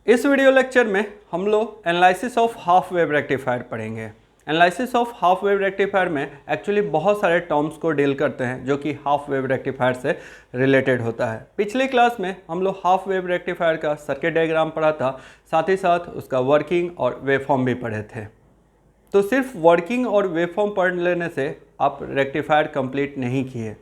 इस video lecture में हम लोग analysis of half wave rectifier पढ़ेंगे। Analysis of half wave rectifier में एक्चुअली बहुत सारे टर्म्स को डील करते हैं जो कि हाफ वेव रेक्टिफायर से रिलेटेड होता है। पिछली क्लास में हम लोग हाफ वेव रेक्टिफायर का सर्किट डायग्राम पढ़ा था, साथ ही साथ उसका वर्किंग और वेवफॉर्म भी पढ़े थे। तो सिर्फ वर्किंग और वेवफॉर्म पढ़ लेने से आप रेक्टिफायर कंप्लीट नहीं किए।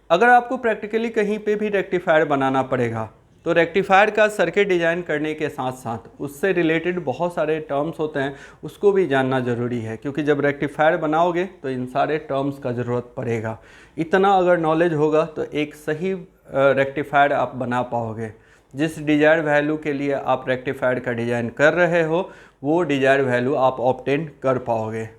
अगर आपको प्रैक्टिकली कहीं पे भी रेक्टिफायर बनाना पड़ेगा तो रेक्टिफायर का सर्किट डिज़ाइन करने के साथ साथ उससे रिलेटेड बहुत सारे टर्म्स होते हैं, उसको भी जानना ज़रूरी है, क्योंकि जब रेक्टिफायर बनाओगे तो इन सारे टर्म्स का ज़रूरत पड़ेगा। इतना अगर नॉलेज होगा तो एक सही रेक्टिफायर आप बना पाओगे। जिस डिजायर वैल्यू के लिए आप रेक्टिफायर का डिज़ाइन कर रहे हो वो डिजायर वैल्यू आप ऑब्टेन कर पाओगे।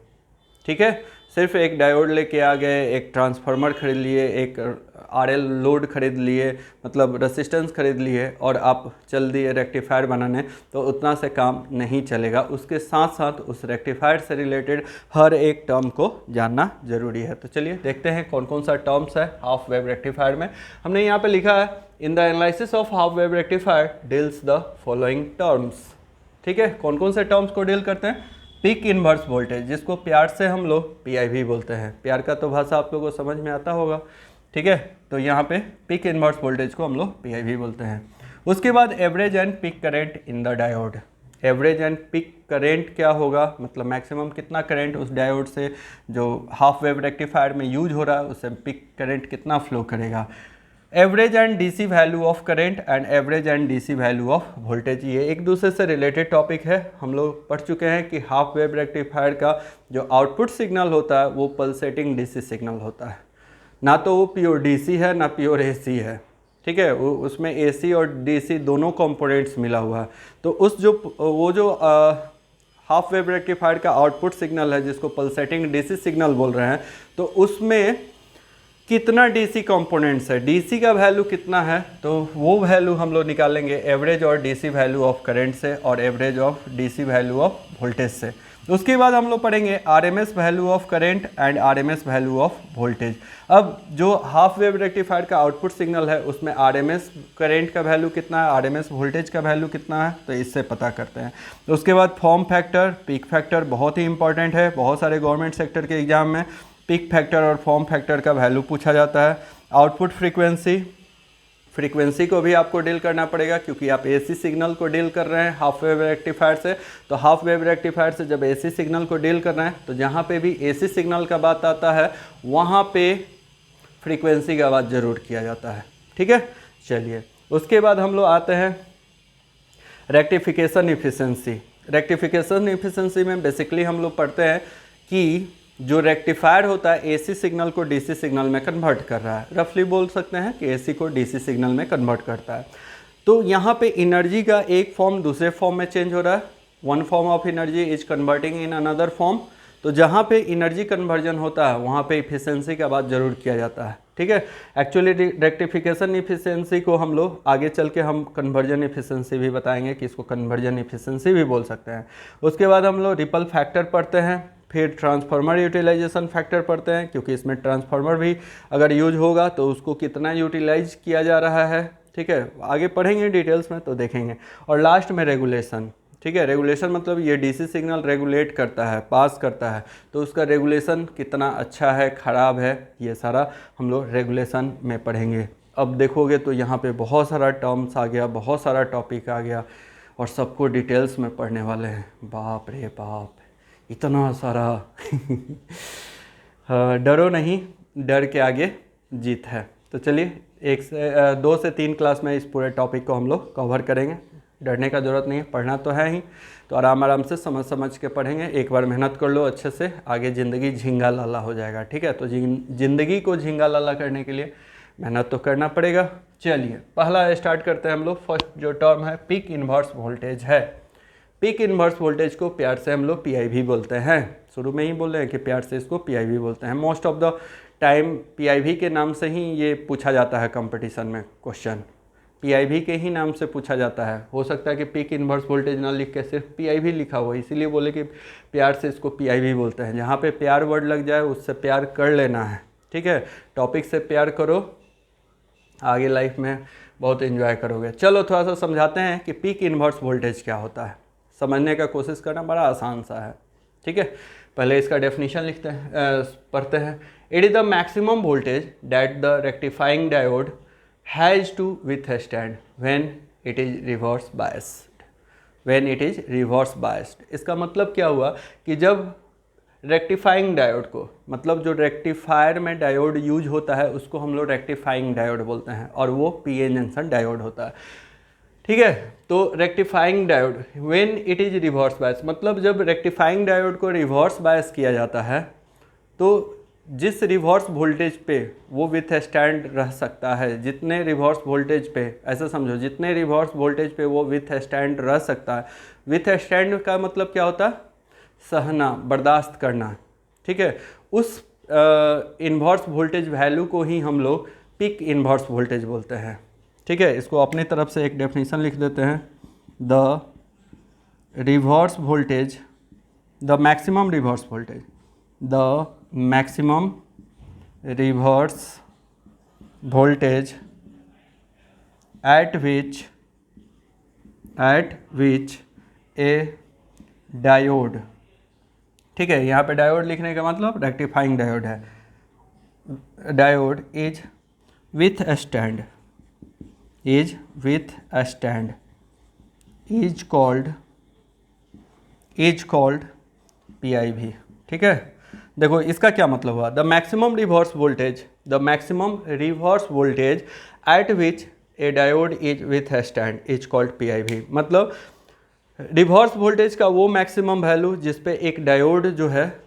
ठीक है, सिर्फ एक डायोड लेके आ गए, एक ट्रांसफार्मर खरीद लिए, एक आरएल लोड खरीद लिए, मतलब रेसिस्टेंस खरीद लिए और आप चल दिए रेक्टिफायर बनाने, तो उतना से काम नहीं चलेगा। उसके साथ साथ उस रेक्टिफायर से रिलेटेड हर एक टर्म को जानना जरूरी है। तो चलिए देखते हैं कौन कौन सा टर्म्स है हाफ वेव रेक्टिफायर में। हमने यहाँ पे लिखा है in the analysis of half wave rectifier deals the following terms. ठीक है, कौन कौन से टर्म्स को डील करते हैं? पीक इनवर्स वोल्टेज, जिसको प्यार से हम लोग पीआईवी बोलते हैं। प्यार का तो भाषा आप लोगों को समझ में आता होगा। ठीक है, तो यहाँ पे पीक इनवर्स वोल्टेज को हम लोग पीआईवी बोलते हैं। उसके बाद average and peak current in the diode. Average and peak current क्या होगा, मतलब मैक्सिमम कितना करंट उस डायोड से जो हाफ वेव रेक्टिफायर में यूज हो रहा है उससे पीक करंट कितना फ्लो करेगा। Average and DC value of current and average and DC value of voltage, ये एक दूसरे से रिलेटेड टॉपिक है। हम लोग पढ़ चुके हैं कि हाफ वेव रेक्टिफायर का जो आउटपुट सिग्नल होता है वो पल्सेटिंग डीसी सिग्नल होता है, ना तो वो प्योर डीसी है ना प्योर एसी है। ठीक है, उसमें एसी और डीसी दोनों कंपोनेंट्स मिला हुआ है। तो वो जो हाफ वेव रेक्टिफायर का आउटपुट सिग्नल है जिसको पल्सेटिंग डीसी सिग्नल बोल रहे हैं, तो उसमें कितना डीसी कंपोनेंट्स है, डीसी का वैल्यू कितना है, तो वो वैल्यू हम लोग निकालेंगे एवरेज और डीसी वैल्यू ऑफ करंट से और average of DC value of voltage से। उसके बाद हम लोग पढ़ेंगे RMS value of current and RMS value of voltage. अब जो हाफ वेव रेक्टिफायर का आउटपुट सिग्नल है उसमें आरएमएस करंट का वैल्यू कितना है, आरएमएस वोल्टेज का वैल्यू कितना है, तो इससे पता करते हैं। तो उसके बाद फॉर्म फैक्टर, पीक फैक्टर बहुत ही इंपॉर्टेंट है। बहुत सारे गवर्नमेंट सेक्टर के एग्जाम में पीक फैक्टर और फॉर्म फैक्टर का वैल्यू पूछा जाता है। आउटपुट फ्रीक्वेंसी को भी आपको डील करना पड़ेगा, क्योंकि आप एसी सिग्नल को डील कर रहे हैं हाफ वेव रेक्टिफायर से। तो हाफ वेव रेक्टिफायर से जब एसी सिग्नल को डील कर रहे हैं तो जहाँ पे भी एसी सिग्नल का बात आता है वहाँ पे फ्रीक्वेंसी का बात जरूर किया जाता है। ठीक है, चलिए उसके बाद हम लोग आते हैं रेक्टिफिकेशन इफिशिएंसी। रेक्टिफिकेशन इफिशिएंसी में बेसिकली हम लोग पढ़ते हैं कि जो रेक्टिफायर होता है एसी सिग्नल को डीसी सिग्नल में कन्वर्ट कर रहा है। रफली बोल सकते हैं कि एसी को डीसी सिग्नल में कन्वर्ट करता है। तो यहाँ पे एनर्जी का एक फॉर्म दूसरे फॉर्म में चेंज हो रहा है। One form of energy is converting in another form. तो जहाँ पे एनर्जी कन्वर्जन होता है वहाँ पे इफिशियंसी का बात जरूर किया जाता है। ठीक है, एक्चुअली रेक्टिफिकेशन इफिशियंसी को हम लोग आगे चल के हम कन्वर्जन इफिशियंसी भी बताएंगे कि इसको कन्वर्जन इफिशियंसी भी बोल सकते हैं। उसके बाद हम लोग रिपल फैक्टर पढ़ते हैं, फिर ट्रांसफार्मर यूटिलाइजेशन फैक्टर पढ़ते हैं, क्योंकि इसमें ट्रांसफार्मर भी अगर यूज होगा तो उसको कितना यूटिलाइज किया जा रहा है। ठीक है, आगे पढ़ेंगे डिटेल्स में तो देखेंगे। और लास्ट में रेगुलेशन। ठीक है, रेगुलेशन मतलब ये डीसी सिग्नल रेगुलेट करता है, पास करता है, तो उसका रेगुलेशन कितना अच्छा है, ख़राब है, ये सारा हम लोग रेगुलेशन में पढ़ेंगे। अब देखोगे तो यहाँ पे बहुत सारा टर्म्स आ गया, बहुत सारा टॉपिक आ गया और सबको डिटेल्स में पढ़ने वाले हैं। बाप रे बाप, इतना सारा डरो नहीं, डर के आगे जीत है। तो चलिए 2 से 3 क्लास में इस पूरे टॉपिक को हम लोग कवर करेंगे। डरने का ज़रूरत नहीं है, पढ़ना तो है ही, तो आराम आराम से समझ के पढ़ेंगे। एक बार मेहनत कर लो अच्छे से, आगे ज़िंदगी झींगा लाला हो जाएगा। ठीक है, तो ज़िंदगी को झींगा लाला करने के लिए मेहनत तो करना पड़ेगा। चलिए पहला स्टार्ट करते हैं हम लोग। फर्स्ट जो टर्म है पीक इन्वर्स वोल्टेज है। पीक इन्वर्स वोल्टेज को प्यार से हम लोग पीआईवी बोलते हैं। शुरू में ही बोल रहे हैं कि प्यार से इसको पीआईवी बोलते हैं। Most of the time PIV के नाम से ही ये पूछा जाता है कंपटीशन में क्वेश्चन, पीआईवी के ही नाम से पूछा जाता है। हो सकता है कि पीक इन्वर्स वोल्टेज ना लिख के सिर्फ पीआईवी लिखा हुआ, इसीलिए बोले कि प्यार से इसको पीआईवी बोलते हैं। जहाँ पे प्यार वर्ड लग जाए उससे प्यार कर लेना है। ठीक है, टॉपिक से प्यार करो, आगे लाइफ में बहुत एंजॉय करोगे। चलो थोड़ा सा समझाते हैं कि पीक इन्वर्स वोल्टेज क्या होता है। समझने का कोशिश करना, बड़ा आसान सा है, ठीक है। पहले इसका डेफिनेशन लिखते हैं, पढ़ते हैं। It is the maximum voltage that the rectifying diode has to withstand when it is reverse biased. When it is reverse biased, इसका मतलब क्या हुआ कि जब रेक्टिफाइंग डायोड को, मतलब जो रेक्टिफायर में डायोड यूज होता है उसको हम लोग रेक्टिफाइंग डायोड बोलते हैं, और वो पीएन जंक्शन डायोड होता है, ठीक है। तो rectifying diode when it is reverse bias, मतलब जब रेक्टिफाइंग डायोड को रिवर्स बायस किया जाता है तो जिस रिवर्स वोल्टेज पे वो विथ स्टैंड रह सकता है, जितने रिवर्स वोल्टेज पे, ऐसा समझो जितने रिवर्स वोल्टेज पे वो विथ स्टैंड रह सकता है। विथ स्टैंड का मतलब क्या होता है? सहना, बर्दाश्त करना, ठीक है। उस इन्वर्स वोल्टेज वैल्यू को ही हम लोग पीक इन्वर्स वोल्टेज बोलते हैं, ठीक है। इसको अपनी तरफ से एक डेफिनेशन लिख देते हैं। The reverse voltage, the maximum reverse voltage, the maximum reverse voltage at which A diode, ठीक है। यहाँ पे डायोड लिखने का मतलब रेक्टिफाइंग डायोड है। Diode is with stand, is with stand is called PIV, ठीक है। देखो इसका क्या मतलब हुआ, the maximum reverse voltage, the maximum reverse voltage at which A diode is with stand is called PIV। मतलब रिवर्स वोल्टेज का वो मैक्सिमम वैल्यू जिस पे एक डायोड जो है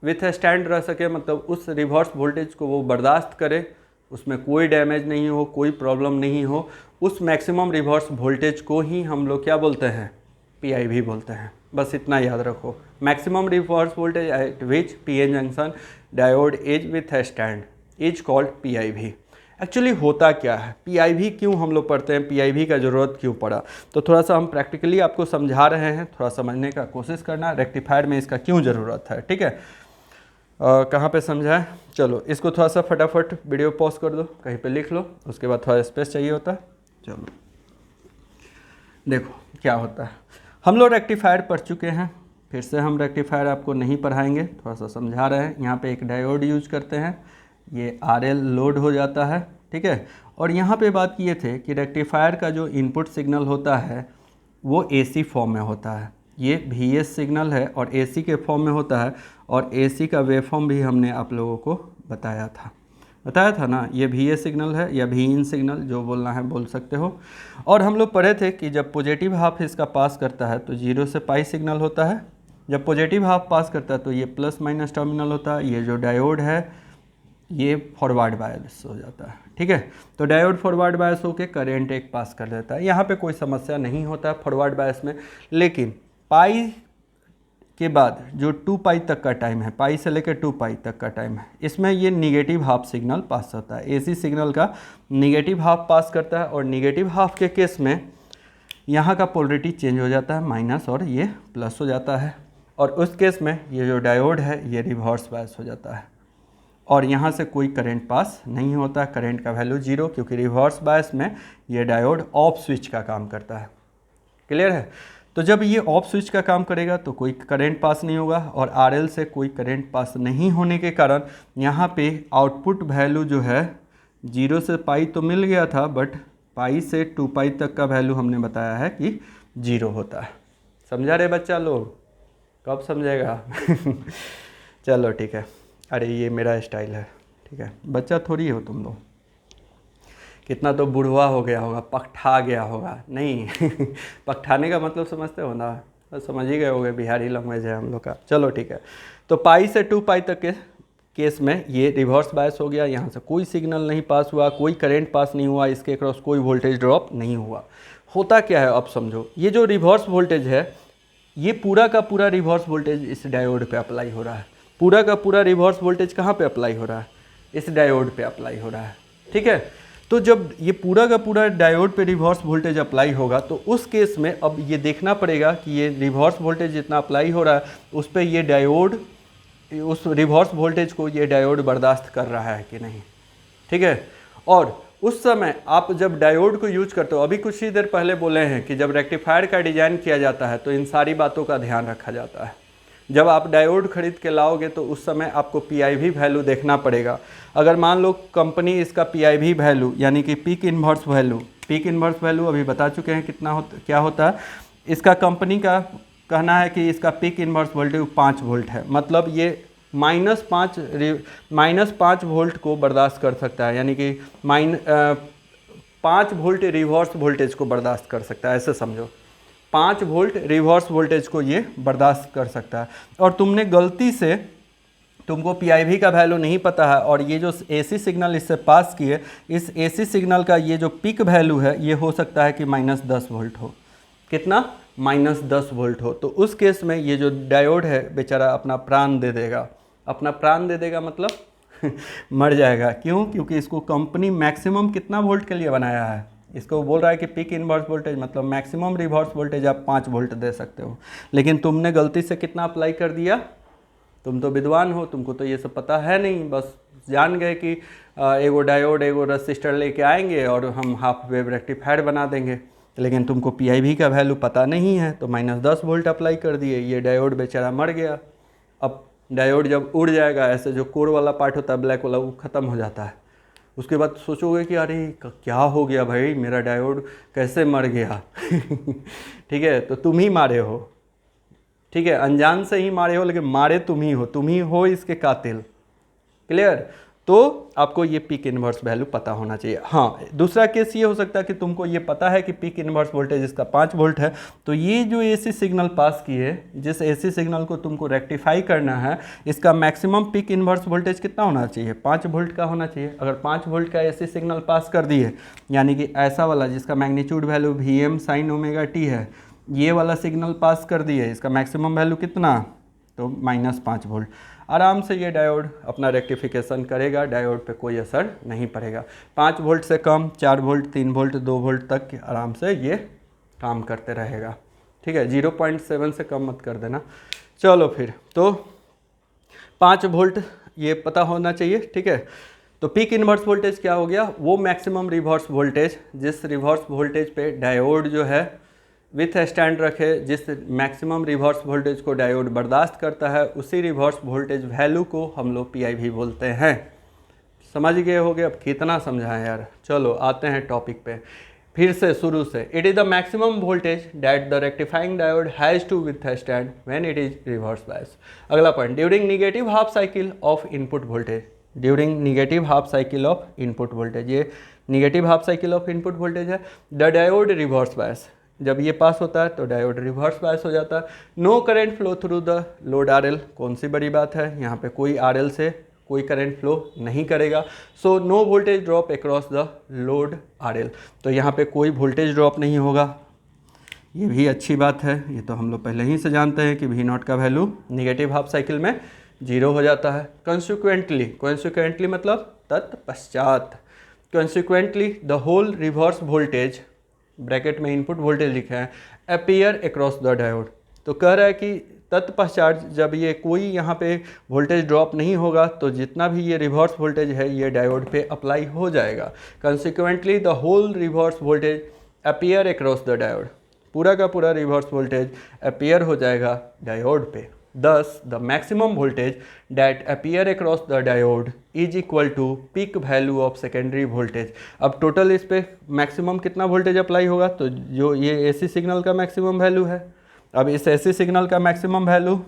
विथ स्टैंड रह सके, मतलब उस रिवर्स वोल्टेज को वो बर्दाश्त करे, उसमें कोई डैमेज नहीं हो, कोई प्रॉब्लम नहीं हो, उस मैक्सिमम रिवर्स वोल्टेज को ही हम लोग क्या बोलते हैं? PIV बोलते हैं। बस इतना याद रखो, maximum reverse voltage at which PN junction diode is with stand is called PIV। Actually होता क्या है, PIV क्यों हम लोग पढ़ते हैं, PIV का ज़रूरत क्यों पड़ा, तो थोड़ा सा हम प्रैक्टिकली आपको समझा रहे हैं, थोड़ा समझने का कोशिश करना, रेक्टिफायर में इसका क्यों ज़रूरत है, ठीक है। कहाँ पे समझाएं? चलो इसको थोड़ा सा फटाफट वीडियो पॉज कर दो, कहीं पे लिख लो, उसके बाद थोड़ा स्पेस चाहिए होता है। चलो देखो क्या होता है, हम लोग रेक्टिफायर पढ़ चुके हैं, फिर से हम रेक्टिफायर आपको नहीं पढ़ाएंगे, थोड़ा सा समझा रहे हैं। यहाँ पे एक डायोड यूज करते हैं, ये RL लोड हो जाता है, ठीक है। और यहाँ पे बात किए थे कि रेक्टिफायर का जो इनपुट सिग्नल होता है वो AC फॉर्म में होता है, ये VS सिग्नल है और AC के फॉर्म में होता है, और AC का वेवफॉर्म भी हमने आप लोगों को बताया था ना, ये VS सिग्नल है या Vin सिग्नल, जो बोलना है बोल सकते हो। और हम लोग पढ़े थे कि जब पॉजिटिव हाफ इसका पास करता है तो 0 से पाई सिग्नल होता है, जब पॉजिटिव हाफ पास करता है तो ये प्लस माइनस टर्मिनल होता है। ये जो डायोड है ये फॉरवर्ड बायस हो जाता है, ठीक है। तो डायोड फॉरवर्ड बायस होकर करंट एक पास कर देता है, यहाँ पे कोई समस्या नहीं होता है फॉरवर्ड बायस में। लेकिन पाई के बाद जो 2 पाई तक का टाइम है, पाई से लेकर 2 पाई तक का टाइम है, इसमें ये निगेटिव हाफ सिग्नल पास होता है, AC सिग्नल का निगेटिव हाफ पास करता है। और निगेटिव हाफ के केस में यहाँ का पोलरिटी चेंज हो जाता है, माइनस और ये प्लस हो जाता है, और उस केस में ये जो डायोड है ये रिवर्स बायस हो जाता है, और यहाँ से कोई करंट पास नहीं होता, करंट का वैल्यू 0, क्योंकि रिवर्स बायस में ये डायोड ऑफ स्विच का काम करता है। क्लियर है? तो जब ये ऑफ स्विच का काम करेगा तो कोई करंट पास नहीं होगा, और RL से कोई करंट पास नहीं होने के कारण यहाँ पे आउटपुट वैल्यू जो है 0 से पाई तो मिल गया था, बट पाई से 2 पाई तक का वैल्यू हमने बताया है कि 0 होता है। समझा रहे बच्चा लोग? कब समझेगा? चलो ठीक है। अरे ये मेरा स्टाइल है, ठीक है, बच्चा थोड़ी हो तुम लोग, कितना तो बुढ़वा हो गया होगा, पकठा गया होगा, नहीं पकठाने का मतलब समझते हो ना, समझ ही गए होगे, बिहारी लैंग्वेज है हम लोग का। चलो ठीक है, तो पाई से 2 पाई तक के केस में ये रिवर्स बायस हो गया, यहाँ से कोई सिग्नल नहीं पास हुआ, कोई करंट पास नहीं हुआ, इसके अक्रॉस कोई वोल्टेज ड्रॉप नहीं हुआ। होता क्या है अब समझो, ये जो रिवर्स वोल्टेज है ये पूरा का पूरा रिवर्स वोल्टेज इस डायोड पे अप्लाई हो रहा है, पूरा का पूरा रिवर्स वोल्टेज कहाँ पे अप्लाई हो रहा है? इस डायोड पे अप्लाई हो रहा है, ठीक है। तो जब ये पूरा का पूरा डायोड पे रिवर्स वोल्टेज अप्लाई होगा तो उस केस में अब ये देखना पड़ेगा कि ये रिवर्स वोल्टेज जितना अप्लाई हो रहा है उस पर ये डायोड, उस रिवर्स वोल्टेज को ये डायोड बर्दाश्त कर रहा है कि नहीं, ठीक है। और उस समय आप जब डायोड को यूज करते हो, अभी कुछ ही देर पहले बोले हैं कि जब रेक्टिफायर का डिज़ाइन किया जाता है तो इन सारी बातों का ध्यान रखा जाता है। जब आप डायोड खरीद के लाओगे तो उस समय आपको पीआईवी वैल्यू देखना पड़ेगा। अगर मान लो कंपनी इसका पीआईवी वैल्यू यानी कि पीक इन्वर्स वैल्यू अभी बता चुके हैं कितना क्या होता है। इसका कंपनी का कहना है कि इसका पीक इन्वर्स वोल्टेज 5 वोल्ट है, मतलब ये -5 वोल्ट को बर्दाश्त कर सकता है, यानी कि 5 वोल्ट रिवर्स वोल्टेज को बर्दाश्त कर सकता है, ऐसे समझो 5 वोल्ट रिवर्स वोल्टेज को ये बर्दाश्त कर सकता है। और तुमने गलती से, तुमको पीआईवी का वैल्यू नहीं पता है और ये जो एसी सिग्नल इससे पास किए, इस एसी सिग्नल का ये जो पीक वैल्यू है ये हो सकता है कि -10 वोल्ट हो। कितना? -10 वोल्ट हो। तो उस केस में ये जो डायोड है बेचारा अपना प्राण दे देगा। अपना प्राण दे देगा मतलब मर जाएगा। क्यों? क्योंकि इसको कंपनी मैक्सिमम कितना वोल्ट के लिए बनाया है, इसको बोल रहा है कि पीक इनवर्स वोल्टेज मतलब मैक्सिमम रिवर्स वोल्टेज आप 5 वोल्ट दे सकते हो, लेकिन तुमने गलती से कितना अप्लाई कर दिया। तुम तो विद्वान हो, तुमको तो ये सब पता है नहीं, बस जान गए कि एगो डायोड एगो रजिस्टर लेके आएंगे और हम हाफ वेव रेक्टिफायर बना देंगे, लेकिन तुमको पीआईवी का वैल्यू पता नहीं है तो -10 वोल्ट अप्लाई कर दिए, ये डायोड बेचारा मर गया। अब डायोड जब उड़ जाएगा, ऐसे जो कोर वाला पार्ट होता है ब्लैक वाला, वो ख़त्म हो जाता है। उसके बाद सोचोगे कि अरे क्या हो गया भाई, मेरा डायोड कैसे मर गया ठीक है, तो तुम ही मारे हो, ठीक है, अनजान से ही मारे हो, लेकिन मारे तुम ही हो इसके कातिल। क्लियर? तो आपको ये पीक इन्वर्स वैल्यू पता होना चाहिए। हाँ, दूसरा केस ये हो सकता है कि तुमको ये पता है कि पीक इन्वर्स वोल्टेज इसका 5 वोल्ट है, तो ये जो एसी सिग्नल पास किए, जिस एसी सिग्नल को तुमको रेक्टिफाई करना है, इसका मैक्सिमम पीक इन्वर्स वोल्टेज कितना होना चाहिए? 5 वोल्ट का होना चाहिए। अगर 5 वोल्ट का एसी सिग्नल पास कर दिए, यानी कि ऐसा वाला जिसका magnitude value Vm sin omega t है, ये वाला सिग्नल पास कर दिए, इसका मैक्सिमम वैल्यू कितना? तो -5 वोल्ट। आराम से ये डायोड अपना रेक्टिफिकेशन करेगा, डायोड पे कोई असर नहीं पड़ेगा। 5 वोल्ट से कम 4 वोल्ट 3 वोल्ट 2 वोल्ट तक आराम से ये काम करते रहेगा। ठीक है, 0.7 से कम मत कर देना। चलो फिर, तो 5 वोल्ट ये पता होना चाहिए। ठीक है, तो पीक इन्वर्स वोल्टेज क्या हो गया? वो मैक्सिमम रिवर्स वोल्टेज, जिस रिवर्स वोल्टेज पे डायोड जो है विथ स्टैंड रखे, जिस मैक्सिमम रिवर्स वोल्टेज को डायोड बर्दाश्त करता है, उसी रिवर्स वोल्टेज वैल्यू को हम लोग पीआईवी बोलते हैं। समझ गए होगे? अब कितना समझाएं यार। चलो आते हैं टॉपिक पे फिर से शुरू से। It is the maximum voltage that the rectifying diode has to withstand when it is reverse bias. अगला point, during negative half cycle of input voltage. During negative half cycle of input voltage, ये negative half cycle of input voltage है। The diode reverse bias, जब ये पास होता है तो diode reverse बायस हो जाता है। No current flow through the load RL, कौन सी बड़ी बात है, यहाँ पे कोई आरएल से कोई करंट फ्लो नहीं करेगा। So no voltage drop across the load RL, तो यहाँ पे कोई वोल्टेज ड्रॉप नहीं होगा। ये भी अच्छी बात है, ये तो हम लोग पहले ही से जानते हैं कि वी नॉट का वैल्यू निगेटिव हाफ साइकिल में 0 हो जाता है। कंसिक्वेंटली मतलब तत्पश्चात, consequently the whole reverse voltage, bracket में इनपुट वोल्टेज लिखा है, अपीयर अक्रॉस द डायोड। तो कह रहा है कि तत्पश्चात जब ये कोई यहाँ पे वोल्टेज ड्रॉप नहीं होगा तो जितना भी ये रिवर्स वोल्टेज है ये डायोड पे अप्लाई हो जाएगा। Consequently the whole reverse voltage appear across the diode, पूरा का पूरा रिवर्स वोल्टेज अपीयर हो जाएगा डायोड पे। Thus, the maximum voltage that appear across the diode is equal to peak value of secondary voltage। अब total इस पे maximum कितना वोल्टेज अप्लाई होगा? तो जो ये एसी सिग्नल का मैक्सिमम वैल्यू है, अब इस एसी सिग्नल का मैक्सिमम वैल्यू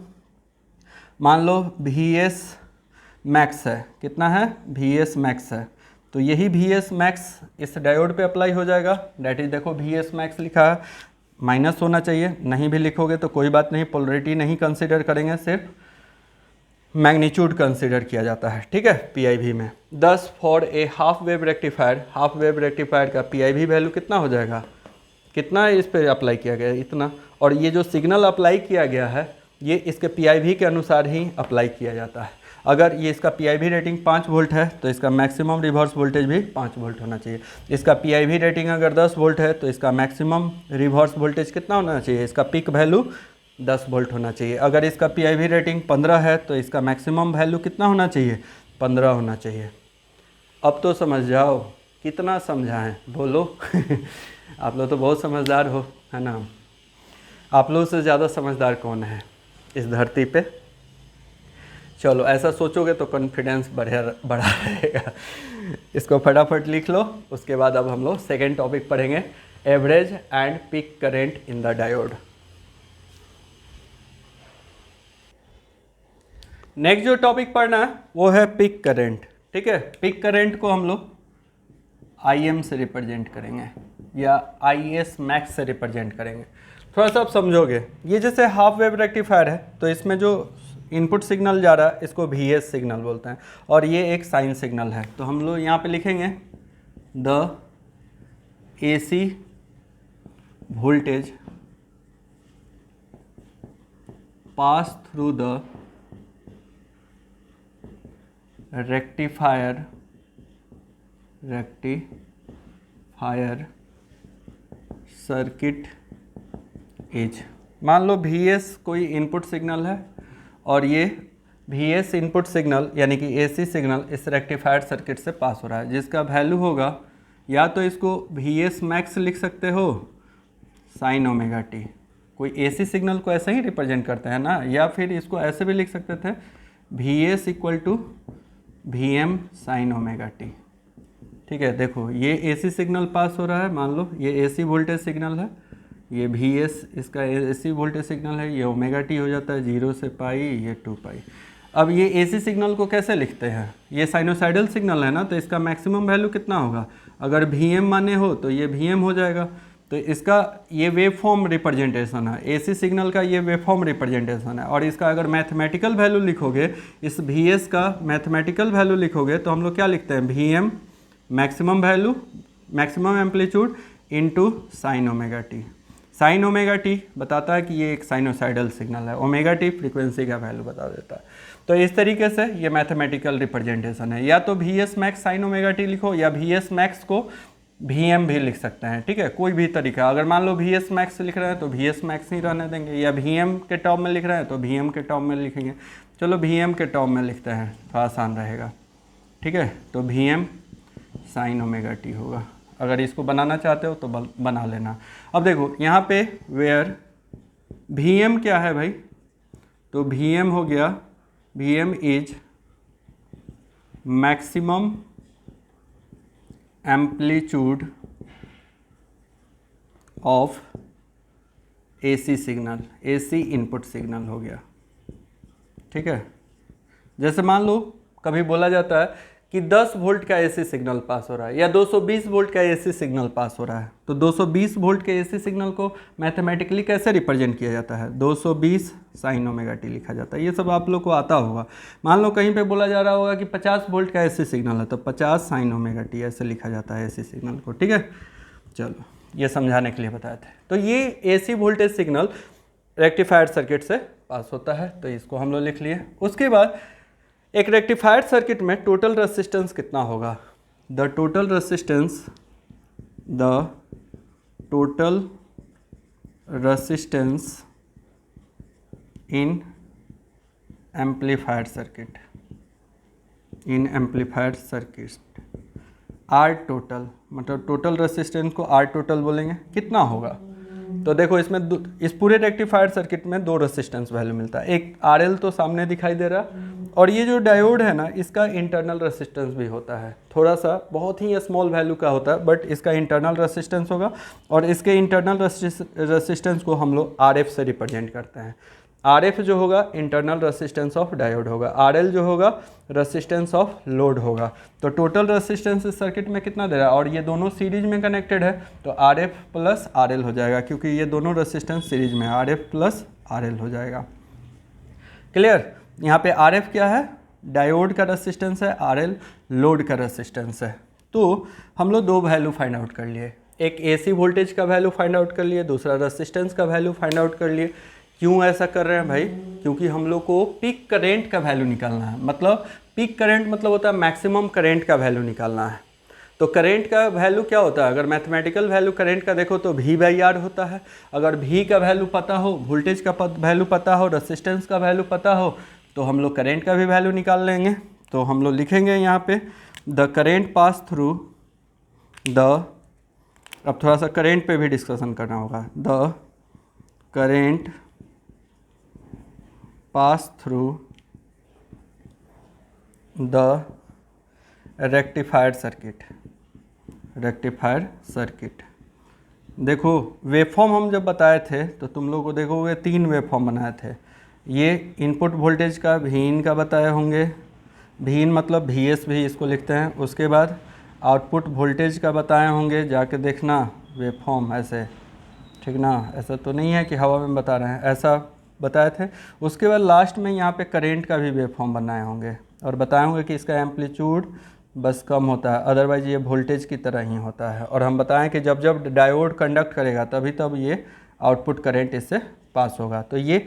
मान लो Vs मैक्स है, कितना है? Vs मैक्स है, तो यही Vs मैक्स इस डायोड पे अप्लाई हो जाएगा। डेट इज, देखो Vs मैक्स लिखा है, माइनस होना चाहिए, नहीं भी लिखोगे तो कोई बात नहीं, पोलरिटी नहीं कंसीडर करेंगे, सिर्फ मैग्नीट्यूड कंसीडर किया जाता है। ठीक है, पीआईवी में। 10 for a half wave rectifier, half wave rectifier का पीआईवी वैल्यू कितना हो जाएगा? कितना इस पे अप्लाई किया गया है? इतना। और ये जो सिग्नल अप्लाई किया गया है ये इसके पीआईवी के अनुसार ही अप्लाई किया जाता है। अगर ये इसका पीआईवी रेटिंग 5 वोल्ट है तो इसका मैक्सिमम रिवर्स वोल्टेज भी 5 वोल्ट होना चाहिए। इसका पीआईवी रेटिंग अगर 10 वोल्ट है तो इसका मैक्सिमम रिवर्स वोल्टेज कितना होना चाहिए? इसका पीक वैल्यू 10 वोल्ट होना चाहिए। अगर इसका पीआईवी रेटिंग 15 है तो इसका मैक्सिमम वैल्यू कितना होना चाहिए? 15 होना चाहिए। अब तो समझ जाओ कितना समझाएं, बोलो। आप लोग तो बहुत समझदार हो, है ना। आप लोगों से ज़्यादा समझदार कौन है इस धरती पे। चलो ऐसा सोचोगे तो कॉन्फिडेंस बढ़ा रहेगा। इसको फटाफट लिख लो। उसके बाद अब हम लोग सेकेंड टॉपिक पढ़ेंगे, average and peak current in the diode. Next जो टॉपिक पढ़ना है वो है पीक करेंट। ठीक है, पीक करेंट को हम लोग IM से रिप्रेजेंट करेंगे या IS मैक्स से रिप्रेजेंट करेंगे। थोड़ा सा आप समझोगे, ये जैसे हाफ वेव रेक्टिफायर है तो इसमें जो इनपुट सिग्नल जा रहा है इसको VS सिग्नल बोलते हैं, और ये एक साइन सिग्नल है। तो हम लोग यहाँ पे लिखेंगे the AC voltage pass through the rectifier circuit is, मान लो VS कोई इनपुट सिग्नल है और ये VS इनपुट सिग्नल यानी कि AC सिग्नल इस रेक्टिफायर सर्किट से पास हो रहा है, जिसका वैल्यू होगा, या तो इसको VS मैक्स लिख सकते हो साइन ओमेगा टी, कोई AC सिग्नल को ऐसे ही रिप्रेजेंट करते हैं ना, या फिर इसको ऐसे भी लिख सकते थे VS equal to VM sine omega t. ठीक है, देखो ये AC सिग्नल पास हो रहा है, मान लो ये AC वोल्टेज सिग्नल है, ये VS इसका AC वोल्टेज सिग्नल है, ये ओमेगा टी हो जाता है 0 से पाई, ये 2 पाई। अब ये AC सिग्नल को कैसे लिखते हैं, ये साइनोसाइडल सिग्नल है ना, तो इसका मैक्सिमम वैल्यू कितना होगा, अगर VM माने हो तो ये VM हो जाएगा। तो इसका ये वेव फॉर्म रिप्रेजेंटेशन है, AC सिग्नल का ये वेव फॉर्म रिप्रेजेंटेशन है, और इसका अगर मैथमेटिकल वैल्यू लिखोगे, इस VS का मैथमेटिकल वैल्यू लिखोगे तो हम लोग क्या लिखते हैं, VM maximum value, maximum amplitude into sine omega T. Sign omega T बताता है कि ये एक साइनोसाइडल सिग्नल है, ओमेगा टी फ्रीक्वेंसी का वैल्यू बता देता है। तो इस तरीके से ये मैथमेटिकल रिप्रेजेंटेशन है, या तो VS max sine omega T लिखो, या VS मैक्स को VM भी लिख सकते हैं। ठीक है, कोई भी तरीका, अगर मान लो VS मैक्स लिख रहे हैं तो VS मैक्स ही रहने देंगे, या VM के टर्म में लिख रहे हैं तो VM के टर्म में लिखेंगे। चलो VM के टर्म में लिखते हैं, थोड़ा आसान रहेगा। ठीक है, तो VM साइन ओमेगा टी होगा। अगर इसको बनाना चाहते हो तो बना लेना। अब देखो यहाँ पे वेयर VM क्या है भाई, तो VM हो गया, VM is maximum amplitude of AC signal, AC input signal हो गया। ठीक है, जैसे मान लो कभी बोला जाता है कि 10 वोल्ट का AC सिग्नल पास हो रहा है, या 220 वोल्ट का AC सिग्नल पास हो रहा है, तो 220 वोल्ट के AC सिग्नल को मैथमेटिकली कैसे रिप्रेजेंट किया जाता है, 220 साइन ओमेगा टी लिखा जाता है। ये सब आप लोग को आता होगा। मान लो कहीं पे बोला जा रहा होगा कि 50 वोल्ट का AC सिग्नल है तो 50 साइन ओमेगा टी ऐसे लिखा जाता है AC सिग्नल को। ठीक है, चलो ये समझाने के लिए बताए थे। तो ये AC voltage signal rectifier circuit से पास होता है, तो इसको हम लोग लिख लिए। उसके बाद एक रेक्टिफायर सर्किट में टोटल रेसिस्टेंस कितना होगा, the total resistance in amplifier circuit, R total, मतलब टोटल रेसिस्टेंस को आर टोटल बोलेंगे, कितना होगा। तो देखो इसमें इस पूरे रेक्टिफायर सर्किट में 2 रेसिस्टेंस वैल्यू मिलता है, एक RL तो सामने दिखाई दे रहा, और ये जो डायोड है ना इसका इंटरनल रेसिस्टेंस भी होता है, थोड़ा सा बहुत ही स्मॉल वैल्यू का होता है, बट इसका इंटरनल रेसिस्टेंस होगा, और इसके इंटरनल रेसिस्टेंस को हम लोग RF से रिप्रेजेंट करते हैं। RF जो होगा इंटरनल रेसिस्टेंस ऑफ डायोड होगा, RL जो होगा रेसिस्टेंस ऑफ लोड होगा। तो टोटल रेसिस्टेंस इस सर्किट में कितना दे रहा है, और ये दोनों सीरीज में कनेक्टेड है तो RF प्लस RL हो जाएगा, क्योंकि ये दोनों रेसिस्टेंस सीरीज में, RF प्लस RL हो जाएगा। क्लियर, यहाँ पे RF क्या है, डायोड का रेसिस्टेंस है, RL लोड का रेसिस्टेंस है। तो हम लोग 2 वैल्यू फाइंड आउट कर लिए, एक AC वोल्टेज का वैल्यू फाइंड आउट कर लिए, दूसरा रेसिस्टेंस का वैल्यू फाइंड आउट कर लिए। क्यों ऐसा कर रहे हैं भाई, क्योंकि हम लोग को पीक करेंट का वैल्यू निकालना है। मतलब पीक करेंट मतलब होता है मैक्सिमम करेंट का वैल्यू निकालना है। तो करेंट का वैल्यू क्या होता है, अगर मैथमेटिकल वैल्यू करेंट का देखो तो V/R होता है। अगर V का वैल्यू पता हो, वोल्टेज का वैल्यू पता हो, रेसिस्टेंस का वैल्यू पता हो, तो हम लोग करेंट का भी वैल्यू निकाल लेंगे। तो हम लोग लिखेंगे यहाँ पे द करेंट पास थ्रू अब थोड़ा सा करेंट पे भी डिस्कशन करना होगा। The current pass through the rectifier circuit. देखो वेवफॉर्म हम जब बताए थे तो तुम लोगों को देखोगे 3 वेवफॉर्म बनाए थे। ये इनपुट वोल्टेज का Vin का बताए होंगे, Vin मतलब Vs भी इसको लिखते हैं। उसके बाद आउटपुट वोल्टेज का बताए होंगे, जाके देखना वेवफॉर्म ऐसे, ठीक ना, ऐसा तो नहीं है कि हवा में बता रहे हैं, ऐसा बताए थे। उसके बाद लास्ट में यहाँ पे करेंट का भी वेवफॉर्म बनाए होंगे और बताए होंगे कि इसका एम्पलीट्यूड बस कम होता है, अदरवाइज़ ये वोल्टेज की तरह ही होता है। और हम बताएं कि जब जब डायोड कंडक्ट करेगा तभी तब ये आउटपुट करंट इससे पास होगा। तो ये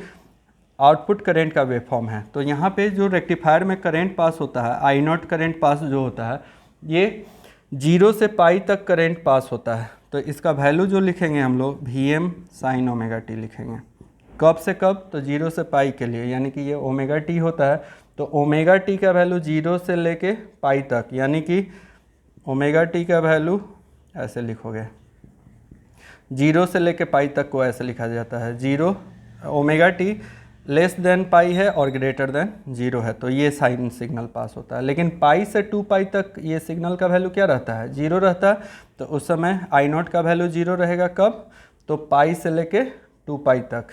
आउटपुट करंट का वेवफॉर्म है। तो यहाँ पे जो रेक्टिफायर में करंट पास होता है, आई नॉट करंट पास जो होता है, ये 0 से पाई तक करंट पास होता है। तो इसका वैल्यू जो लिखेंगे हम लोग Vm sin ओमेगा टी लिखेंगे। कब से कब? तो 0 से पाई के लिए, यानी कि ये ओमेगा टी होता है। तो ओमेगा टी का वैल्यू 0 से लेके पाई तक, यानी कि ओमेगा टी का वैल्यू ऐसे लिखोगे, 0 से लेके पाई तक को ऐसे लिखा जाता है। 0 omega T less than pi है और ग्रेटर देन 0 है, तो ये साइन सिग्नल पास होता है। लेकिन पाई से 2 पाई तक ये सिग्नल का वैल्यू क्या रहता है? 0 रहता है। तो उस समय आई नॉट का वैल्यू 0 रहेगा। कब? तो पाई से लेके 2 पाई तक।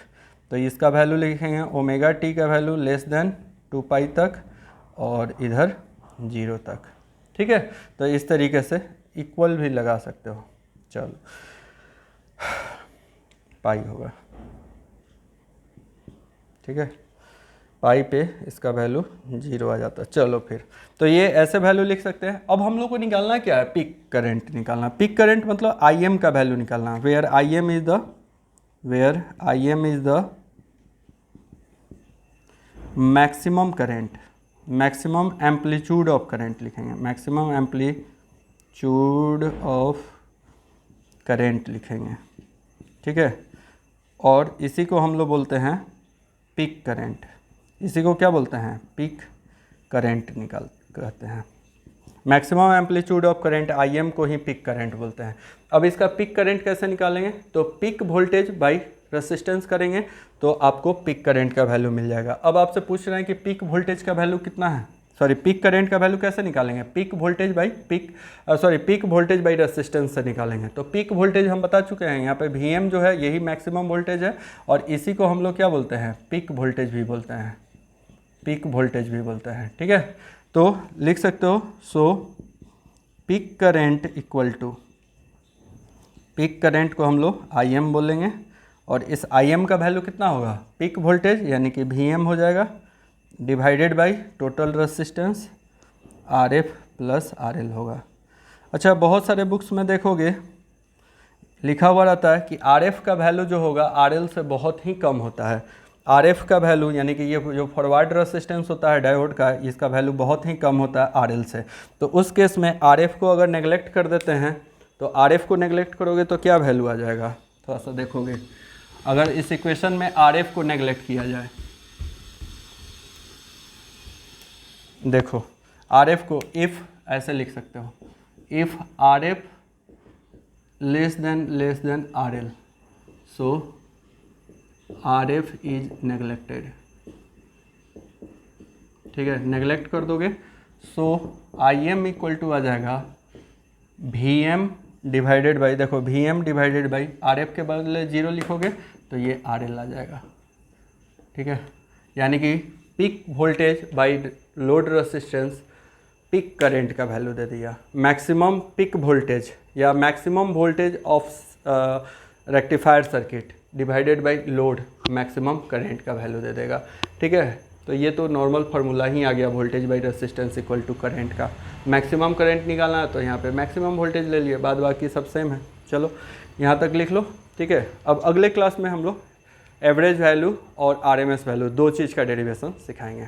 तो इसका वैल्यू लिखेंगे ओमेगा टी का वैल्यू लेस देन 2 पाई तक और इधर 0 तक, ठीक है। तो इस तरीके से इक्वल भी लगा सकते हो। चलो पाई होगा, ठीक है, पाई पे इसका वैल्यू 0 आ जाता है। चलो फिर, तो ये ऐसे वैल्यू लिख सकते हैं। अब हम लोग को निकालना क्या है? पीक करंट निकालना। पीक करंट मतलब Im का वैल्यू निकालना। Where Im is the maximum current, maximum amplitude of current लिखेंगे, मैक्सिमम एम्पलीट्यूड ऑफ करंट लिखेंगे, ठीक है। और इसी को हम लोग बोलते हैं पीक करंट। इसी को क्या बोलते हैं? पीक करंट कहते हैं। Maximum amplitude of current Im को ही पीक करंट बोलते हैं। अब इसका पीक करंट कैसे निकालेंगे? तो पीक वोल्टेज बाई रेसिस्टेंस करेंगे तो आपको पीक करंट का वैल्यू मिल जाएगा। अब आपसे पूछ रहे हैं कि पीक वोल्टेज का वैल्यू कितना है, पीक करंट का वैल्यू कैसे निकालेंगे? पीक वोल्टेज बाई रेसिस्टेंस से निकालेंगे। तो पीक वोल्टेज हम बता चुके हैं, यहाँ पे Vm जो है यही मैक्सिमम वोल्टेज है और इसी को हम लोग क्या बोलते हैं? पीक वोल्टेज भी बोलते हैं, पीक वोल्टेज भी बोलते हैं, ठीक है। तो लिख सकते हो, so peak current equal to, peak current को हम लोग Im बोलेंगे और इस Im का वैल्यू कितना होगा? पीक वोल्टेज यानी कि Vm हो जाएगा divided by total resistance Rf plus RL होगा। अच्छा, बहुत सारे बुक्स में देखोगे लिखा हुआ रहता है कि Rf का वैल्यू जो होगा RL से बहुत ही कम होता है। Rf का वैल्यू यानी कि ये जो फॉरवर्ड रेसिस्टेंस होता है डायोड का, इसका वैल्यू बहुत ही कम होता है RL से। तो उस केस में Rf को अगर नेगलेक्ट कर देते हैं, तो Rf को नेगलेक्ट करोगे तो क्या वैल्यू आ जाएगा? थोड़ा सा देखोगे, अगर इस इक्वेशन में Rf को नेगलेक्ट किया जाए, देखो Rf को इफ़ ऐसे लिख सकते हो, if Rf less than RL, so Rf is neglected, ठीक है। नेगलेक्ट कर दोगे सो Im इक्वल टू आ जाएगा Vm डिवाइडेड बाई, देखो Vm डिवाइडेड बाई Rf के बदले 0 लिखोगे तो ये RL आ जाएगा, ठीक है। यानी कि peak voltage by load resistance peak current का वैल्यू दे दिया। मैक्सिमम पीक वोल्टेज या maximum voltage of rectifier circuit divided by load maximum current का वैल्यू दे देगा, ठीक है। तो ये तो नॉर्मल फार्मूला ही आ गया, voltage by resistance equal to current का। मैक्सिमम करंट निकालना है तो यहाँ पे मैक्सिमम वोल्टेज ले लिए, बाद बाकी सब सेम है। चलो यहाँ तक लिख लो, ठीक है। अब अगले क्लास में हम लोग एवरेज वैल्यू और RMS वैल्यू 2 चीज़ का डेरिवेशन सिखाएंगे।